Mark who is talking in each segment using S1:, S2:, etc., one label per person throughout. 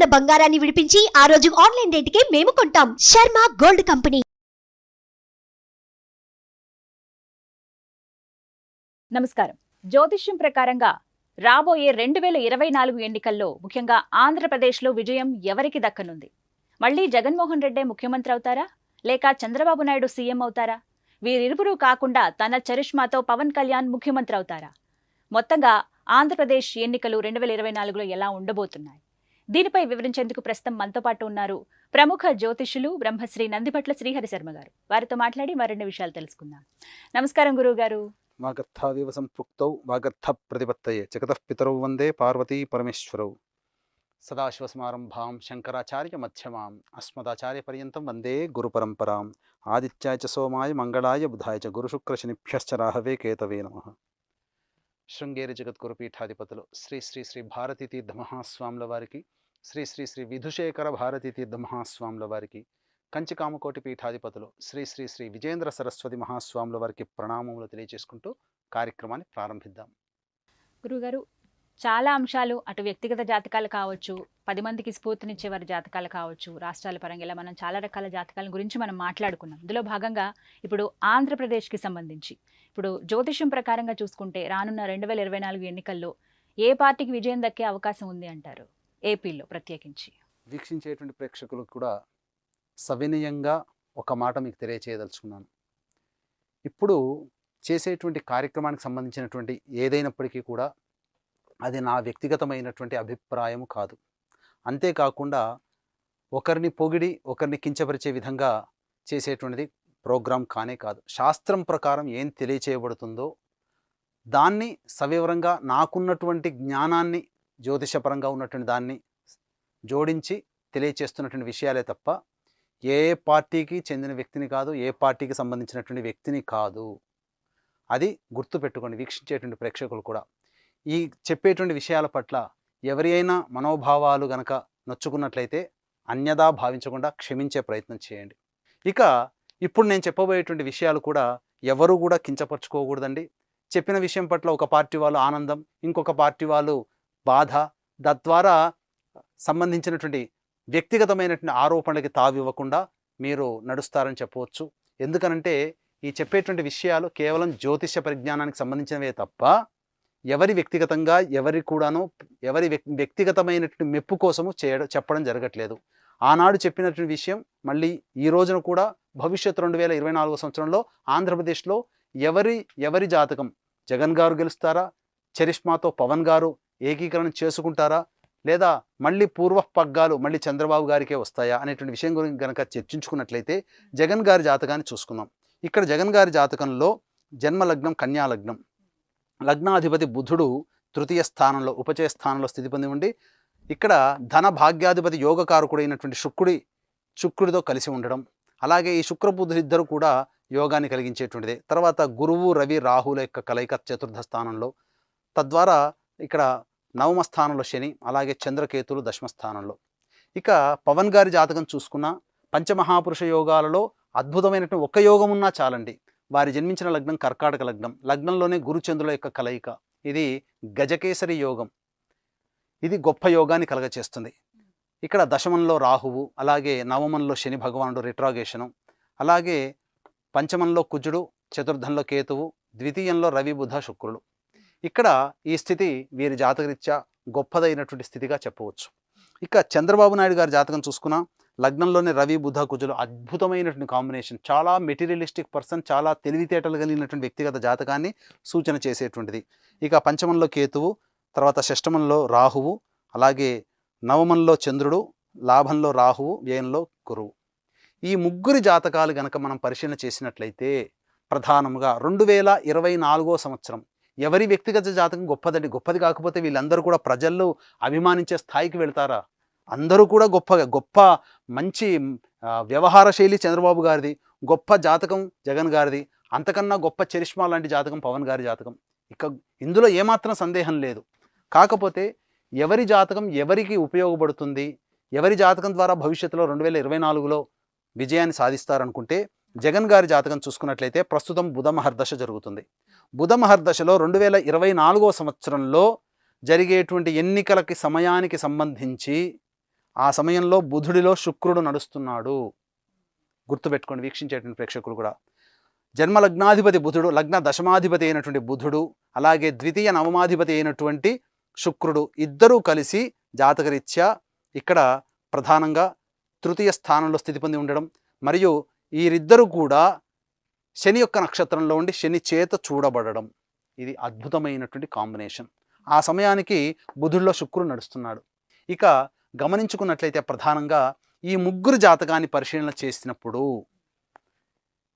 S1: ఉన్న బంగారాన్ని విడిపించి ఆ రోజు ఆన్లైన్ రేటుకే మేము కొంటాం. Sharma gold company.
S2: నమస్కారం. జ్యోతిష్యం ప్రకారంగా రాబోయే 2024 ఎన్నికల్లో ముఖ్యంగా ఆంధ్రప్రదేశ్లో విజయం ఎవరికి దక్కనుంది? మళ్లీ జగన్మోహన్ రెడ్డే ముఖ్యమంత్రి అవుతారా, లేక చంద్రబాబు నాయుడు సీఎం అవుతారా? వీరిరువురు కాకుండా తన చరిష్మాతో పవన్ కళ్యాణ్ ముఖ్యమంత్రి అవుతారా? మొత్తంగా ఆంధ్రప్రదేశ్ ఎన్నికలు 2024లో ఎలా ఉండబోతున్నాయి? దీనిపై వివరించేందుకు ప్రస్తుతం మనతో పాటు ఉన్నారు ప్రముఖ జ్యోతిష్యులు బ్రహ్మశ్రీ నందిపట్ల శ్రీహరి శర్మ గారు. వారితో మాట్లాడి మరిన్ని విషయాలు తెలుసుకుందాం. నమస్కారం గురువు గారు.
S3: వాగర్థావివ సంపృక్తౌ వాగర్థ ప్రతిపత్తయే జగతః పితరౌ వందే పార్వతీ పరమేశ్వరౌ. సదాశివసమారంభాం శంకరాచార్య మధ్యమాం అస్మదాచార్య పర్యంతం వందే గురు పరంపరాం. ఆదిత్యాయ చ సోమాయ మంగళాయ బుధాయ చ గురుశుక్ర శనిభ్యశ్చ రాహవే కేతవే నమః. శృంగేరి జగద్గురు పీఠాధిపతులు శ్రీ శ్రీ శ్రీ భారతీ తీర్థ మహాస్వాముల వారికి, శ్రీ శ్రీ శ్రీ విధుశేఖర భారతీ తీర్థ మహాస్వాముల వారికి, కంచి కామకోటి పీఠాధిపతులు శ్రీ శ్రీ శ్రీ విజేంద్ర సరస్వతి మహాస్వాముల వారికి ప్రణామములు తెలియజేసుకుంటూ కార్యక్రమాన్ని ప్రారంభిద్దాం.
S2: గురుగారు, చాలా అంశాలు అటు వ్యక్తిగత జాతకాలు కావచ్చు, 10 మందికి స్ఫూర్తినిచ్చే వారి జాతకాలు కావచ్చు, రాష్ట్రాల పరంగా ఇలా మనం చాలా రకాల జాతకాల గురించి మనం మాట్లాడుకున్నాం. ఇందులో భాగంగా ఇప్పుడు ఆంధ్రప్రదేశ్కి సంబంధించి ఇప్పుడు జ్యోతిష్యం ప్రకారంగా చూసుకుంటే రానున్న 2024 ఎన్నికల్లో ఏ పార్టీకి విజయం దక్కే అవకాశం ఉంది అంటారు? ఏపీలో ప్రత్యేకించి
S3: వీక్షించేటువంటి ప్రేక్షకులకు కూడా సవినయంగా ఒక మాట మీకు తెలియచేయదలుచుకున్నాను. ఇప్పుడు చేసేటువంటి కార్యక్రమానికి సంబంధించినటువంటి ఏదైనప్పటికీ కూడా అది నా వ్యక్తిగతమైనటువంటి అభిప్రాయము కాదు. అంతేకాకుండా ఒకరిని పొగిడి ఒకరిని కించపరిచే విధంగా చేసేటువంటిది ప్రోగ్రాం కానే కాదు. శాస్త్రం ప్రకారం ఏం తెలియచేయబడుతుందో దాన్ని సవివరంగా నాకున్నటువంటి జ్ఞానాన్ని, జ్యోతిషపరంగా ఉన్నటువంటి దాన్ని జోడించి తెలియచేస్తున్నటువంటి విషయాలే తప్ప ఏ పార్టీకి చెందిన వ్యక్తిని కాదు, ఏ పార్టీకి సంబంధించినటువంటి వ్యక్తిని కాదు. అది గుర్తుపెట్టుకోండి వీక్షించేటువంటి ప్రేక్షకులు కూడా. ఈ చెప్పేటువంటి విషయాల పట్ల ఎవరి అయినా మనోభావాలు గనక నొచ్చుకున్నట్లయితే అన్యదా భావించకుండా క్షమించే ప్రయత్నం చేయండి. ఇక ఇప్పుడు నేను చెప్పబోయేటువంటి విషయాలు కూడా ఎవరు కూడా కించపరచుకోకూడదండి. చెప్పిన విషయం పట్ల ఒక పార్టీ వాళ్ళు ఆనందం, ఇంకొక పార్టీ వాళ్ళు బాధ, తద్వారా సంబంధించినటువంటి వ్యక్తిగతమైనటువంటి ఆరోపణలకి తావివ్వకుండా మీరు నడుస్తారని చెప్పవచ్చు. ఎందుకనంటే ఈ చెప్పేటువంటి విషయాలు కేవలం జ్యోతిష పరిజ్ఞానానికి సంబంధించినవే తప్ప ఎవరి వ్యక్తిగతంగా ఎవరి వ్యక్తిగతమైనటువంటి మెప్పు కోసము చెప్పడం జరగట్లేదు. ఆనాడు చెప్పినటువంటి విషయం మళ్ళీ ఈ రోజున కూడా భవిష్యత్ 2024 సంవత్సరంలో ఆంధ్రప్రదేశ్లో ఎవరి జాతకం జగన్ గారు గెలుస్తారా, చరిష్మాతో పవన్ గారు ఏకీకరణ చేసుకుంటారా, లేదా మళ్ళీ పూర్వ పగ్గాలు మళ్ళీ చంద్రబాబు గారికే వస్తాయా అనేటువంటి విషయం గురించి కనుక చర్చించుకున్నట్లయితే జగన్ గారి జాతకాన్ని చూసుకుందాం. ఇక్కడ జగన్ గారి జాతకంలో జన్మలగ్నం కన్యాలగ్నం, లగ్నాధిపతి బుధుడు తృతీయ స్థానంలో ఉపచయ స్థానంలో స్థితి పొంది ఉండి, ఇక్కడ ధన భాగ్యాధిపతి యోగకారకుడైనటువంటి శుక్రుడితో కలిసి ఉండడం, అలాగే ఈ శుక్రబుధులిద్దరూ కూడా యోగాన్ని కలిగించేటువంటిదే. తర్వాత గురువు రవి రాహుల యొక్క కలయిక చతుర్థ స్థానంలో, తద్వారా ఇక్కడ నవమ స్థానంలో శని, అలాగే చంద్రకేతులు దశమ స్థానంలో. ఇక పవన్ గారి జాతకం చూసుకున్న పంచమహాపురుష యోగాలలో అద్భుతమైనటువంటి ఒక్క యోగం ఉన్నా చాలండి. వారి జన్మించిన లగ్నం కర్కాటక లగ్నం, లగ్నంలోనే గురుచంద్రుల యొక్క కలయిక, ఇది గజకేసరి యోగం. ఇది గొప్ప యోగాన్ని కలగచేస్తుంది. ఇక్కడ దశమంలో రాహువు, అలాగే నవమంలో శని భగవానుడు రిట్రాగేషను, అలాగే పంచమంలో కుజుడు, చతుర్థంలో కేతువు, ద్వితీయంలో రవి బుధ శుక్రుడు. ఇక్కడ ఈ స్థితి వీరి జాతకరీత్యా గొప్పదైనటువంటి స్థితిగా చెప్పవచ్చు. ఇక చంద్రబాబు నాయుడు గారి జాతకం చూసుకున్నా లగ్నంలోనే రవి బుధ కుజులు అద్భుతమైనటువంటి కాంబినేషన్. చాలా మెటీరియలిస్టిక్ పర్సన్, చాలా తెలివితేటలు కలిగినటువంటి వ్యక్తిగత జాతకాన్ని సూచన చేసేటువంటిది. ఇక పంచమంలో కేతువు, తర్వాత షష్టమంలో రాహువు, అలాగే నవమంలో చంద్రుడు, లాభంలో రాహువు, వ్యయంలో గురువు. ఈ ముగ్గురి జాతకాలు గనక మనం పరిశీలన చేసినట్లయితే ప్రధానంగా 2024 సంవత్సరం ఎవరి వ్యక్తిగత జాతకం గొప్పదండి. గొప్పది కాకపోతే వీళ్ళందరూ కూడా ప్రజల్లో అభిమానించే స్థాయికి వెళ్తారా? అందరూ కూడా గొప్ప మంచి వ్యవహార శైలి చంద్రబాబు గారిది, గొప్ప జాతకం జగన్ గారిది, అంతకన్నా గొప్ప చరిష్మా లాంటి జాతకం పవన్ గారి జాతకం. ఇక ఇందులో ఏమాత్రం సందేహం లేదు. కాకపోతే ఎవరి జాతకం ఎవరికి ఉపయోగపడుతుంది, ఎవరి జాతకం ద్వారా భవిష్యత్తులో 2024లో విజయాన్ని సాధిస్తారనుకుంటే జగన్ గారి జాతకం చూసుకున్నట్లయితే ప్రస్తుతం బుధ మహర్దశ జరుగుతుంది. బుధ మహర్దశలో 2024 సంవత్సరంలో జరిగేటువంటి ఎన్నికలకి సమయానికి సంబంధించి ఆ సమయంలో బుధుడిలో శుక్రుడు నడుస్తున్నాడు. గుర్తుపెట్టుకోండి వీక్షించేటువంటి ప్రేక్షకులు కూడా. జన్మ లగ్నాధిపతి బుధుడు, లగ్న దశమాధిపతి అయినటువంటి బుధుడు, అలాగే ద్వితీయ నవమాధిపతి అయినటువంటి శుక్రుడు ఇద్దరూ కలిసి జాతకరీత్యా ఇక్కడ ప్రధానంగా తృతీయ స్థానంలో స్థితి పొంది ఉండడం, మరియు వీరిద్దరూ కూడా శని యొక్క నక్షత్రంలో ఉండి శని చేత చూడబడడం, ఇది అద్భుతమైనటువంటి కాంబినేషన్. ఆ సమయానికి బుధుడిలో శుక్రుడు నడుస్తున్నాడు. ఇక గమనించుకున్నట్లయితే ప్రధానంగా ఈ ముగ్గురు జాతకాన్ని పరిశీలన చేసినప్పుడు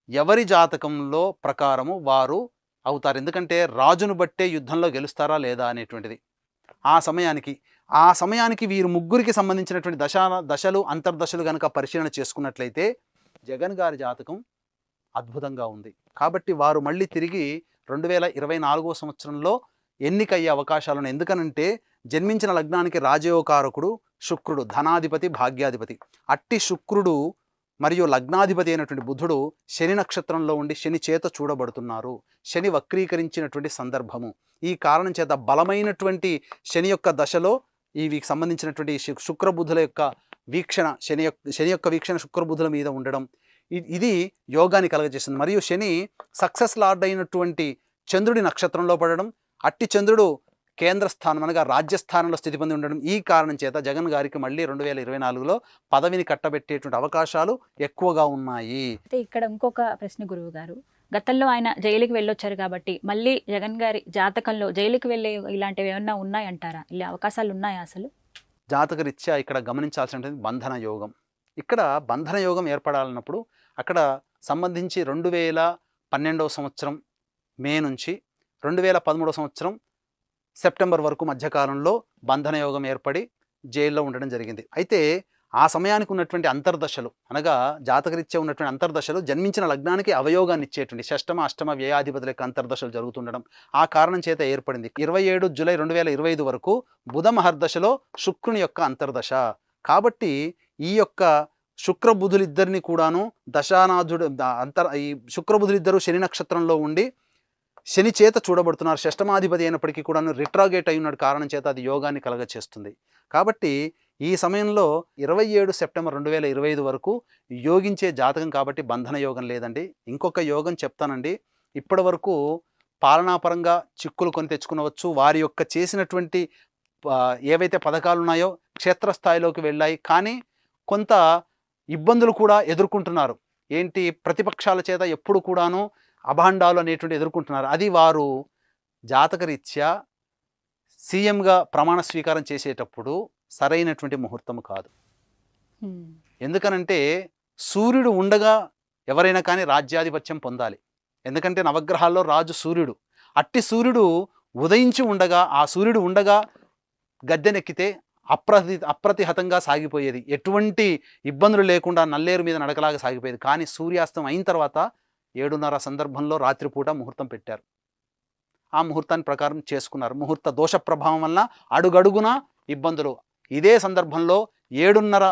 S3: ఎవరి జాతకంలో ప్రకారము వారు అవుతారు. ఎందుకంటే రాజును బట్టే యుద్ధంలో గెలుస్తారా లేదా అనేటువంటిది. ఆ సమయానికి వీరు ముగ్గురికి సంబంధించినటువంటి దశలు అంతర్దశలు కనుక పరిశీలన చేసుకున్నట్లయితే జగన్ గారి జాతకం అద్భుతంగా ఉంది. కాబట్టి వారు మళ్ళీ తిరిగి 2024 సంవత్సరంలో ఎన్నికయ్యే అవకాశాలు ఉన్నాయి. ఎందుకనంటే జన్మించిన లగ్నానికి రాజయోగకారకుడు శుక్రుడు, ధనాధిపతి, భాగ్యాధిపతి. అట్టి శుక్రుడు మరియు లగ్నాధిపతి అయినటువంటి బుధుడు శని నక్షత్రంలో ఉండి శని చేత చూడబడుతున్నారు. శని వక్రీకరించినటువంటి సందర్భము. ఈ కారణం చేత బలమైనటువంటి శని యొక్క దశలో వీటికి సంబంధించినటువంటి శుక్రబుధుల యొక్క వీక్షణ, శని యొక్క వీక్షణ శుక్రబుధుల మీద ఉండడం, ఇది యోగాన్ని కలగజేస్తుంది. మరియు శని సక్సెస్ లార్డ్ అయినటువంటి చంద్రుడి నక్షత్రంలో పడడం, అట్టి చంద్రుడు కేంద్ర స్థానం అనగా రాజ్యస్థానంలో స్థితి పొంది ఉండడం, ఈ కారణం చేత జగన్ గారికి మళ్ళీ 2024లో పదవిని కట్టబెట్టేటువంటి అవకాశాలు ఎక్కువగా ఉన్నాయి.
S2: అయితే ఇక్కడ ఇంకొక ప్రశ్న గురువు గారు, గతంలో ఆయన జైలుకి వెళ్ళొచ్చారు కాబట్టి మళ్ళీ జగన్ గారి జాతకంలో జైలుకి వెళ్ళే ఇలాంటివి ఏమన్నా ఉన్నాయంటారా? ఇలా అవకాశాలు ఉన్నాయా అసలు?
S3: జాతకరీత్యా ఇక్కడ గమనించాల్సినటువంటి బంధన యోగం. ఇక్కడ బంధన యోగం ఏర్పడాలన్నప్పుడు అక్కడ సంబంధించి 2012 సంవత్సరం మే నుంచి 2013 సంవత్సరం సెప్టెంబర్ వరకు మధ్యకాలంలో బంధన యోగం ఏర్పడి జైల్లో ఉండడం జరిగింది. అయితే ఆ సమయానికి ఉన్నటువంటి అంతర్దశలు అనగా జాతకరీత్యా ఉన్నటువంటి అంతర్దశలు జన్మించిన లగ్నానికి అవయోగాన్ని ఇచ్చేటువంటి షష్టమ అష్టమ వ్యయాధిపతుల యొక్క అంతర్దశలు జరుగుతుండడం, ఆ కారణం చేత ఏర్పడింది. 27 జూలై 2025 వరకు బుధ మహర్దశలో శుక్రుని యొక్క అంతర్దశ. కాబట్టి ఈ యొక్క శుక్రబుధులిద్దరిని కూడాను దశానాథుడు ఈ శుక్రబుధులిద్దరూ శని నక్షత్రంలో ఉండి శని చేత చూడబడుతున్నారు. షష్టమాధిపతి అయినప్పటికీ కూడాను రిట్రాగేట్ అయి ఉన్నాడు కారణం చేత అది యోగాన్ని కలగచేస్తుంది. కాబట్టి ఈ సమయంలో 27 సెప్టెంబర్ 2025 వరకు యోగించే జాతకం కాబట్టి బంధన యోగం లేదండి. ఇంకొక యోగం చెప్తానండి. ఇప్పటి వరకు పాలనాపరంగా చిక్కులు కొని తెచ్చుకునవచ్చు. వారి యొక్క చేసినటువంటి ఏవైతే పథకాలు ఉన్నాయో క్షేత్రస్థాయిలోకి వెళ్ళాయి, కానీ కొంత ఇబ్బందులు కూడా ఎదుర్కొంటున్నారు. ఏంటి, ప్రతిపక్షాల చేత ఎప్పుడు కూడాను అభాండాలు అనేటువంటి ఎదుర్కొంటున్నారు. అది వారు జాతకరీత్యా సీఎంగా ప్రమాణ స్వీకారం చేసేటప్పుడు సరైనటువంటి ముహూర్తం కాదు. ఎందుకనంటే సూర్యుడు ఉండగా ఎవరైనా కానీ రాజ్యాధిపత్యం పొందాలి. ఎందుకంటే నవగ్రహాల్లో రాజు సూర్యుడు. అట్టి సూర్యుడు ఉదయించి ఉండగా, ఆ సూర్యుడు ఉండగా గద్దెనెక్కితే అప్రతిహతంగా సాగిపోయేది, ఎటువంటి ఇబ్బందులు లేకుండా నల్లేరు మీద నడకలాగా సాగిపోయేది. కానీ సూర్యాస్తం అయిన తర్వాత 7:30 సందర్భంలో రాత్రిపూట ముహూర్తం పెట్టారు. ఆ ముహూర్తాన్ని ప్రకారం చేసుకున్నారు. ముహూర్త దోష ప్రభావం వల్ల అడుగడుగున ఇబ్బందులు. ఇదే సందర్భంలో 7:30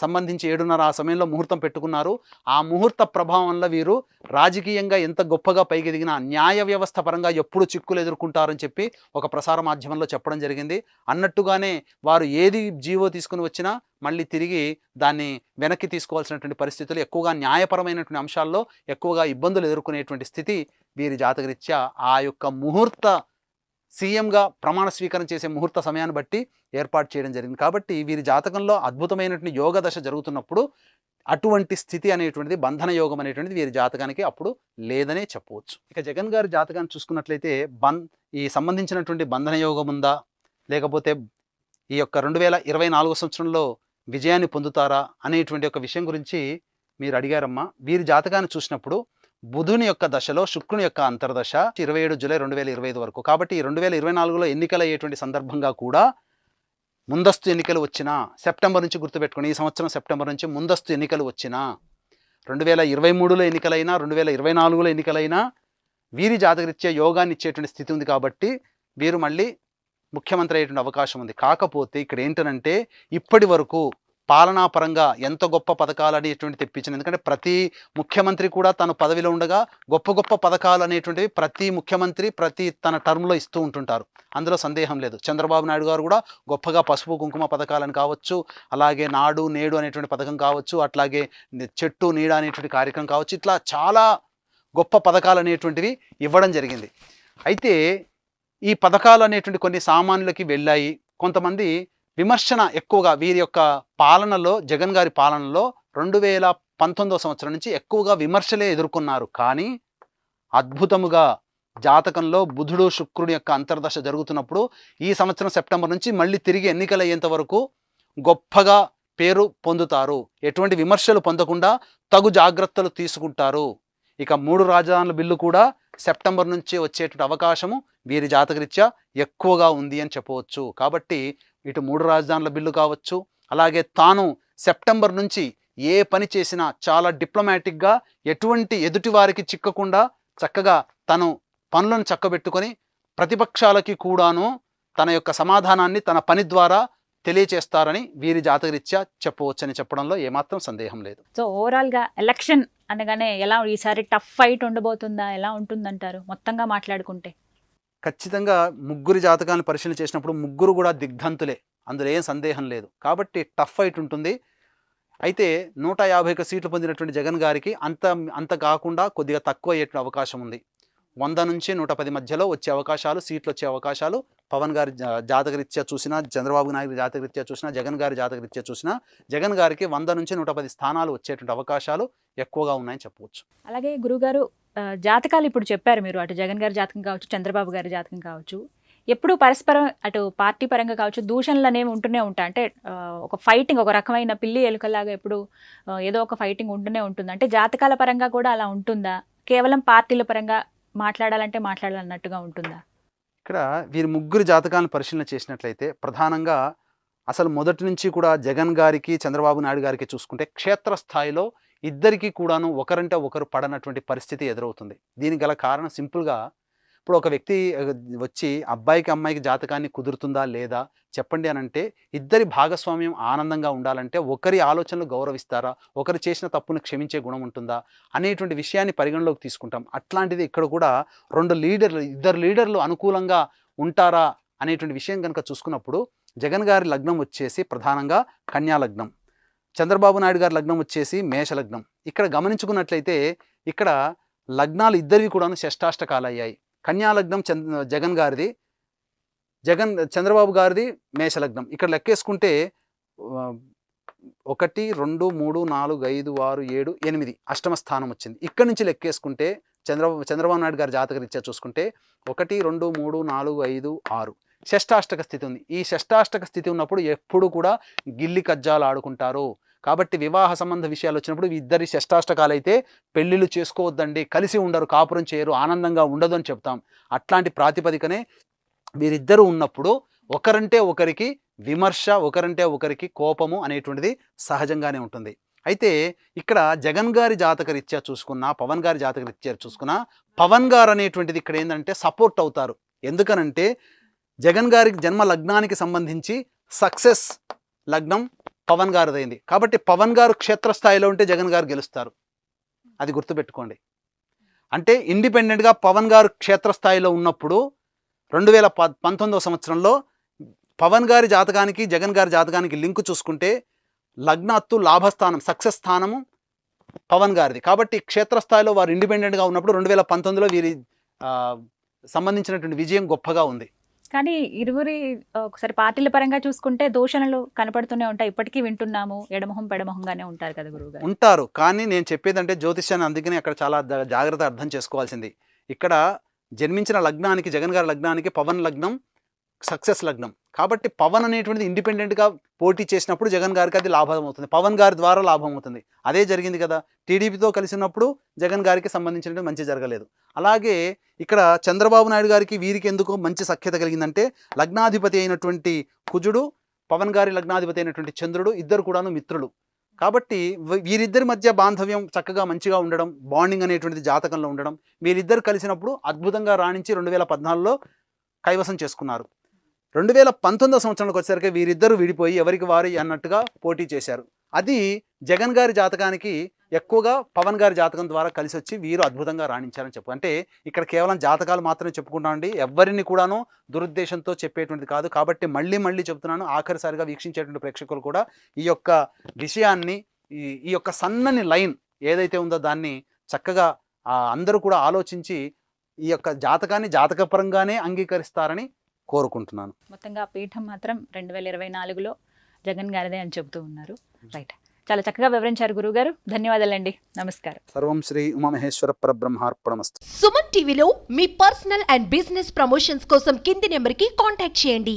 S3: సంబంధించి 7:30 ఆ సమయంలో ముహూర్తం పెట్టుకున్నారు. ఆ ముహూర్త ప్రభావం వల్ల వీరు రాజకీయంగా ఎంత గొప్పగా పైకి ఎదిగినా న్యాయ వ్యవస్థ పరంగా ఎప్పుడు చిక్కులు ఎదుర్కొంటారని చెప్పి ఒక ప్రసార మాధ్యమంలో చెప్పడం జరిగింది. అన్నట్టుగానే వారు ఏది జీవో తీసుకుని వచ్చినా మళ్ళీ తిరిగి దాన్ని వెనక్కి తీసుకోవాల్సినటువంటి పరిస్థితులు, ఎక్కువగా న్యాయపరమైనటువంటి అంశాల్లో ఎక్కువగా ఇబ్బందులు ఎదుర్కొనేటువంటి స్థితి వీరి జాతకరీత్యా ఆ యొక్క ముహూర్త సీఎంగా ప్రమాణ స్వీకారం చేసే ముహూర్త సమయాన్ని బట్టి ఏర్పాటు చేయడం జరిగింది. కాబట్టి వీరి జాతకంలో అద్భుతమైనటువంటి యోగ దశ జరుగుతున్నప్పుడు అటువంటి స్థితి అనేటువంటిది, బంధన యోగం అనేటువంటిది వీరి జాతకానికి అప్పుడు లేదనే చెప్పవచ్చు. ఇక జగన్ గారి జాతకాన్ని చూసుకున్నట్లయితే ఈ సంబంధించినటువంటి బంధన యోగం ఉందా, లేకపోతే ఈ యొక్క 2024 సంవత్సరంలో విజయాన్ని పొందుతారా అనేటువంటి ఒక విషయం గురించి మీరు అడిగారమ్మా. వీరి జాతకాన్ని చూసినప్పుడు బుధుని యొక్క దశలో శుక్రుని యొక్క అంతర్దశ 27 జూలై 2025 వరకు. కాబట్టి 2024లో ఎన్నికలు అయ్యేటువంటి సందర్భంగా కూడా ముందస్తు ఎన్నికలు వచ్చినా, సెప్టెంబర్ నుంచి గుర్తుపెట్టుకోండి, ఈ సంవత్సరం సెప్టెంబర్ నుంచి ముందస్తు ఎన్నికలు వచ్చినా, 2023లో ఎన్నికలైనా 2024లో ఎన్నికలైనా వీరి జాతకరీత్యా యోగాన్ని ఇచ్చేటువంటి స్థితి ఉంది. కాబట్టి వీరు మళ్ళీ ముఖ్యమంత్రి అయ్యేటువంటి అవకాశం ఉంది. కాకపోతే ఇక్కడ ఏంటనంటే ఇప్పటి వరకు పాలనా పరంగా ఎంత గొప్ప పథకాలు అనేటువంటి తెప్పించింది. ఎందుకంటే ప్రతి ముఖ్యమంత్రి కూడా తన పదవిలో ఉండగా గొప్ప గొప్ప పథకాలు అనేటువంటివి ప్రతి ముఖ్యమంత్రి ప్రతి తన టర్మ్లో ఇస్తూ ఉంటుంటారు. అందులో సందేహం లేదు. చంద్రబాబు నాయుడు గారు కూడా గొప్పగా పసుపు కుంకుమ పథకాలను కావచ్చు, అలాగే నాడు నేడు అనేటువంటి పథకం కావచ్చు, అట్లాగే చెట్టు నీడ అనేటువంటి కార్యక్రమం కావచ్చు, ఇట్లా చాలా గొప్ప పథకాలు అనేటువంటివి ఇవ్వడం జరిగింది. అయితే ఈ పథకాలు అనేటువంటి కొన్ని సామాన్యులకి వెళ్ళాయి. కొంతమంది విమర్శన ఎక్కువగా వీరి యొక్క పాలనలో, జగన్ గారి పాలనలో 2019 సంవత్సరం నుంచి ఎక్కువగా విమర్శలే ఎదుర్కొన్నారు. కానీ అద్భుతముగా జాతకంలో బుధుడు శుక్రుడి యొక్క అంతర్దశ జరుగుతున్నప్పుడు ఈ సంవత్సరం సెప్టెంబర్ నుంచి మళ్ళీ తిరిగి ఎన్నికలు అయ్యేంత వరకు గొప్పగా పేరు పొందుతారు. ఎటువంటి విమర్శలు పొందకుండా తగు జాగ్రత్తలు తీసుకుంటారు. ఇక 3 రాజధానుల బిల్లు కూడా సెప్టెంబర్ నుంచి వచ్చేటువంటి అవకాశము వీరి జాతకరీత్యా ఎక్కువగా ఉంది అని చెప్పవచ్చు. కాబట్టి ఇటు 3 రాజధానుల బిల్లు కావచ్చు, అలాగే తాను సెప్టెంబర్ నుంచి ఏ పని చేసినా చాలా డిప్లొమాటిక్గా ఎటువంటి ఎదుటి వారికి చిక్కకుండా చక్కగా తను పనులను చక్కబెట్టుకొని ప్రతిపక్షాలకి కూడాను తన యొక్క సమాధానాన్ని తన పని ద్వారా తెలియచేస్తారని వీరి జాతకరీత్యా చెప్పవచ్చని చెప్పడంలో ఏమాత్రం సందేహం లేదు.
S2: సో ఓవరాల్గా ఎలక్షన్ అనగానే ఎలా ఈసారి టఫ్ ఫైట్ ఉండబోతుందా, ఎలా ఉంటుందంటారు మొత్తంగా మాట్లాడుకుంటే?
S3: ఖచ్చితంగా ముగ్గురి జాతకాలను పరిశీలన చేసినప్పుడు ముగ్గురు కూడా దిగ్ధంతులే, అందులో ఏం సందేహం లేదు. కాబట్టి టఫ్ ఫైట్ ఉంటుంది. అయితే 151 సీట్లు పొందినటువంటి జగన్ గారికి అంత కాకుండా కొద్దిగా తక్కువ అయ్యేటువంటి అవకాశం ఉంది. 100 నుంచి 110 మధ్యలో వచ్చే అవకాశాలు, సీట్లు వచ్చే అవకాశాలు పవన్ గారి జాతకరీత్యా చూసినా, చంద్రబాబు నాయుడు జాతకరీత్యా చూసినా, జగన్ గారి జాతకరీత్యా చూసినా జగన్ గారికి 100 నుంచి 110 స్థానాలు వచ్చేటువంటి అవకాశాలు ఎక్కువగా ఉన్నాయని చెప్పవచ్చు.
S2: అలాగే గురుగారు జాతకాలు ఇప్పుడు చెప్పారు మీరు, అటు జగన్ గారి జాతకం కావచ్చు, చంద్రబాబు గారి జాతకం కావచ్చు, ఎప్పుడు పరస్పరం అటు పార్టీ పరంగా కావచ్చు దూషణలు అనేవి ఉంటూనే ఉంటాయి. అంటే ఒక ఫైటింగ్, ఒక రకమైన పిల్లి ఎలుకలాగా ఎప్పుడు ఏదో ఒక ఫైటింగ్ ఉంటూనే ఉంటుంది. అంటే జాతకాల పరంగా కూడా అలా ఉంటుందా, కేవలం పార్టీల పరంగా మాట్లాడాలంటే మాట్లాడాలన్నట్టుగా ఉంటుందా?
S3: ఇక్కడ వీరి ముగ్గురు జాతకాలను పరిశీలన చేసినట్లయితే ప్రధానంగా అసలు మొదటి నుంచి కూడా జగన్ గారికి, చంద్రబాబు నాయుడు గారికి చూసుకుంటే క్షేత్రస్థాయిలో ఇద్దరికీ కూడాను ఒకరంటే ఒకరు పడనటువంటి పరిస్థితి ఎదురవుతుంది. దీనికి గల కారణం సింపుల్గా, ఇప్పుడు ఒక వ్యక్తి వచ్చి అబ్బాయికి అమ్మాయికి జాతకాన్ని కుదురుతుందా లేదా చెప్పండి అని అంటే, ఇద్దరి భాగస్వామ్యం ఆనందంగా ఉండాలంటే ఒకరి ఆలోచనలు గౌరవిస్తారా, ఒకరు చేసిన తప్పును క్షమించే గుణం ఉంటుందా అనేటువంటి విషయాన్ని పరిగణలోకి తీసుకుంటాం. అట్లాంటిది ఇక్కడ కూడా ఇద్దరు లీడర్లు అనుకూలంగా ఉంటారా అనేటువంటి విషయం కనుక చూసుకున్నప్పుడు జగన్ గారి లగ్నం వచ్చేసి ప్రధానంగా కన్యా లగ్నం, చంద్రబాబు నాయుడు గారి లగ్నం వచ్చేసి మేష లగ్నం. ఇక్కడ గమనించుకున్నట్లయితే ఇక్కడ లగ్నాలు ఇద్దరివి కూడాను షష్టాష్టకాలు అయ్యాయి. కన్యా లగ్నం జగన్ గారిది, చంద్రబాబు గారిది మేషలగ్నం. ఇక్కడ లెక్కేసుకుంటే 1, 2, 3, 4, 5, 6, 7, 8 అష్టమ స్థానం వచ్చింది. ఇక్కడ నుంచి లెక్కేసుకుంటే చంద్రబాబు నాయుడు గారి జాతకరీత్యా చూసుకుంటే 1, 2, 3, 4, 5, 6 షష్టాష్టక స్థితి ఉంది. ఈ షష్టాష్టక స్థితి ఉన్నప్పుడు ఎప్పుడు కూడా గిల్లి కజ్జాలు ఆడుకుంటారు. కాబట్టి వివాహ సంబంధ విషయాలు వచ్చినప్పుడు ఇద్దరి షష్టాష్టకాలు అయితే పెళ్లిళ్ళు చేసుకోవద్దండి, కలిసి ఉండరు, కాపురం చేయరు, ఆనందంగా ఉండదు అని చెప్తాం. అట్లాంటి ప్రాతిపదికనే వీరిద్దరూ ఉన్నప్పుడు ఒకరంటే ఒకరికి విమర్శ, ఒకరంటే ఒకరికి కోపము అనేటువంటిది సహజంగానే ఉంటుంది. అయితే ఇక్కడ జగన్ గారి జాతకరీత్యా చూసుకున్నా, పవన్ గారి జాతకరీత్యా చూసుకున్నా, పవన్ గారు అనేటువంటిది ఇక్కడ ఏంటంటే సపోర్ట్ అవుతారు. ఎందుకనంటే జగన్ గారికి జన్మ లగ్నానికి సంబంధించి సక్సెస్ లగ్నం పవన్ గారిదైంది. కాబట్టి పవన్ గారు క్షేత్రస్థాయిలో ఉంటే జగన్ గారు గెలుస్తారు, అది గుర్తుపెట్టుకోండి. అంటే ఇండిపెండెంట్గా పవన్ గారు క్షేత్రస్థాయిలో ఉన్నప్పుడు 2019 సంవత్సరంలో పవన్ గారి జాతకానికి జగన్ గారి జాతకానికి లింకు చూసుకుంటే లగ్నత్తు లాభస్థానం, సక్సెస్ స్థానము పవన్ గారిది. కాబట్టి క్షేత్రస్థాయిలో వారు ఇండిపెండెంట్గా ఉన్నప్పుడు 2019లో వీరి సంబంధించినటువంటి విజయం గొప్పగా ఉంది.
S2: కానీ ఇరువురి ఒకసారి పార్టీల పరంగా చూసుకుంటే దూషణలు కనపడుతూనే ఉంటాయి, ఇప్పటికీ వింటున్నాము. ఎడమొహం పెడమొహంగానే ఉంటారు కదా గురువు గారు.
S3: ఉంటారు, కానీ నేను చెప్పేదంటే జ్యోతిష్యాన్ని అందుకని అక్కడ చాలా జాగ్రత్త అర్థం చేసుకోవాల్సింది. ఇక్కడ జన్మించిన లగ్నానికి, జగన్ గారి లగ్నానికి పవన్ లగ్నం సక్సెస్ లగ్నం. కాబట్టి పవన్ అనేటువంటిది ఇండిపెండెంట్గా పోటీ చేసినప్పుడు జగన్ గారికి అది లాభం అవుతుంది, పవన్ గారి ద్వారా లాభం అవుతుంది. అదే జరిగింది కదా, టీడీపీతో కలిసినప్పుడు జగన్ గారికి సంబంధించినటువంటి మంచి జరగలేదు. అలాగే ఇక్కడ చంద్రబాబు నాయుడు గారికి వీరికి ఎందుకు మంచి సఖ్యత కలిగిందంటే లగ్నాధిపతి అయినటువంటి కుజుడు, పవన్ గారి లగ్నాధిపతి అయినటువంటి చంద్రుడు ఇద్దరు కూడాను మిత్రులు. కాబట్టి వీరిద్దరి మధ్య బాంధవ్యం చక్కగా మంచిగా ఉండడం, బాండింగ్ అనేటువంటిది జాతకంలో ఉండడం, వీరిద్దరు కలిసినప్పుడు అద్భుతంగా రాణించి 2014లో కైవసం చేసుకున్నారు. 2019 సంవత్సరంలోకి వచ్చేసరికి వీరిద్దరూ విడిపోయి ఎవరికి వారు అన్నట్టుగా పోటీ చేశారు. అది జగన్ గారి జాతకానికి ఎక్కువగా పవన్ గారి జాతకం ద్వారా కలిసి వచ్చి వీరు అద్భుతంగా రాణించారని చెప్పు. అంటే ఇక్కడ కేవలం జాతకాలు మాత్రమే చెప్పుకుంటామండి, ఎవరిని కూడాను దురుద్దేశంతో చెప్పేటువంటిది కాదు. కాబట్టి మళ్ళీ చెప్తున్నాను, ఆఖరిసారిగా వీక్షించేటువంటి ప్రేక్షకులు కూడా ఈ యొక్క విషయాన్ని ఈ యొక్క సన్నని లైన్ ఏదైతే ఉందో దాన్ని చక్కగా అందరూ కూడా ఆలోచించి ఈ యొక్క జాతకాన్ని జాతకపరంగానే అంగీకరిస్తారని కోరుకుంటున్నాను.
S2: మొత్తంగా పీఠం మాత్రం 2024లో జగన్ గారిదే అని చెబుతూ ఉన్నారు. రైట్, చాలా చక్కగా వివరించారు గురువుగారు. ధన్యవాదాలండి. నమస్కారం.
S3: సర్వం శ్రీ ఉమామహేశ్వర పరబ్రహ్మార్పణమస్తు.
S1: సుమన్ టీవీలో మీ పర్సనల్ అండ్ బిజినెస్ ప్రమోషన్స్ కోసం కింది నెంబర్కి కాంటాక్ట్ చేయండి.